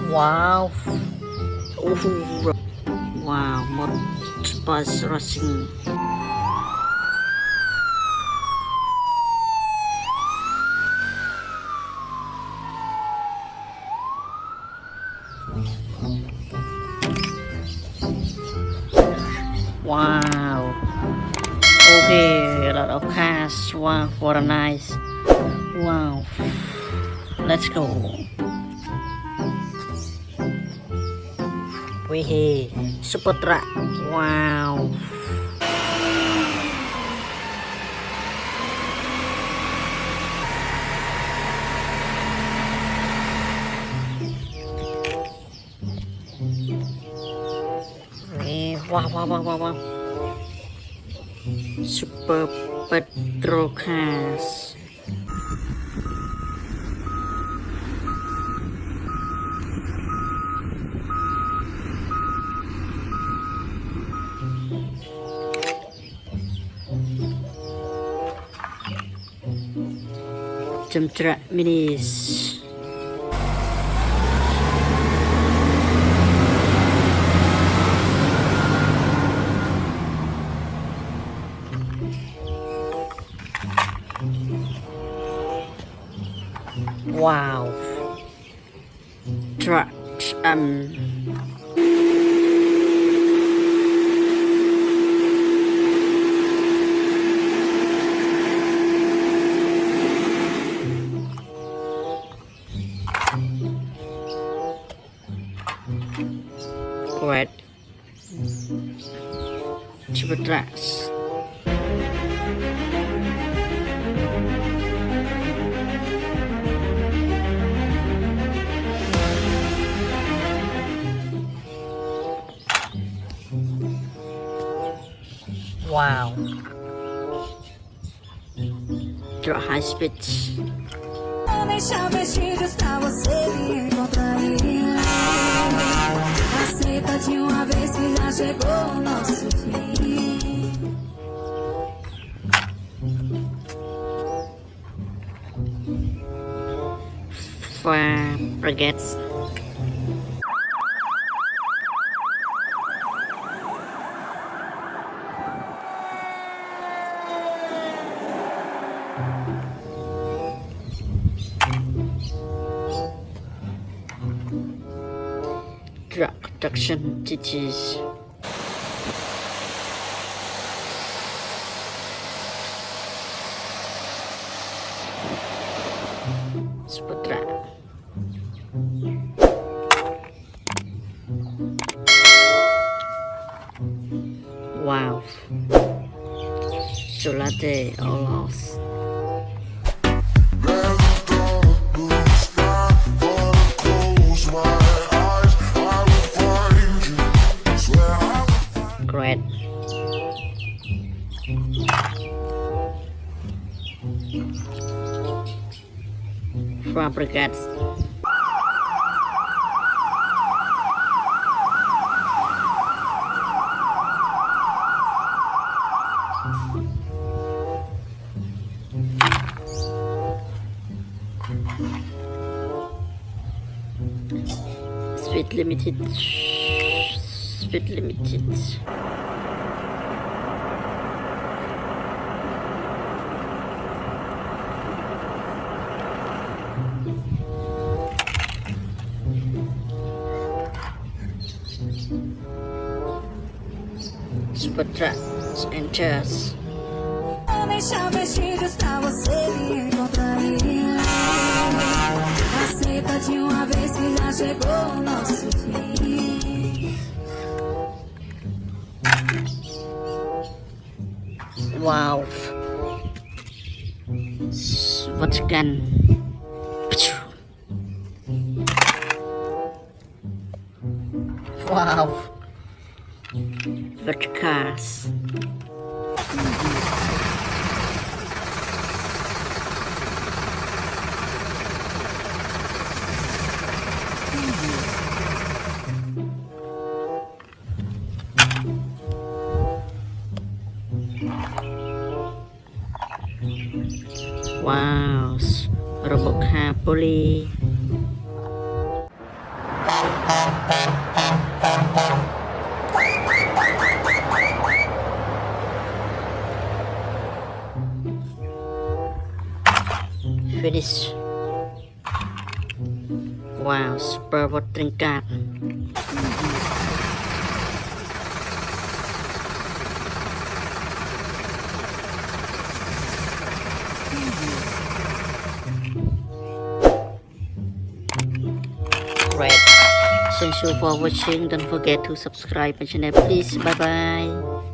Wow. Oh, wow, một bus rushing. Wow. Okay, a lot of cars. Wow, what a nice. Wow. Let's go. Wih, super truck. Wow. Wih, wow, wow, wow, wow, wow. Super patrol cars. Dump truck minis. Wow. Trucks, great. Super trucks. Wow. Truck high speed. Vou deixar vestígios pra você me encontrar. Aceita de uma vez que já chegou o nosso fim. Fire brigades. Drug production duties. Super truck. Wow. Solate all lost. Great. Fabricats. Speed limited. Speed limited. Super trucks and chairs. Vou deixar vestígios pra você me encontrar. Aceita de uma vez que já chegou o nosso fim. Wow. What's gun? Wow. What cars? Wow, robot car pulih. Finish. Wow, super watering card. Great. Thank you for watching. Don't forget to subscribe my channel, please. Bye bye.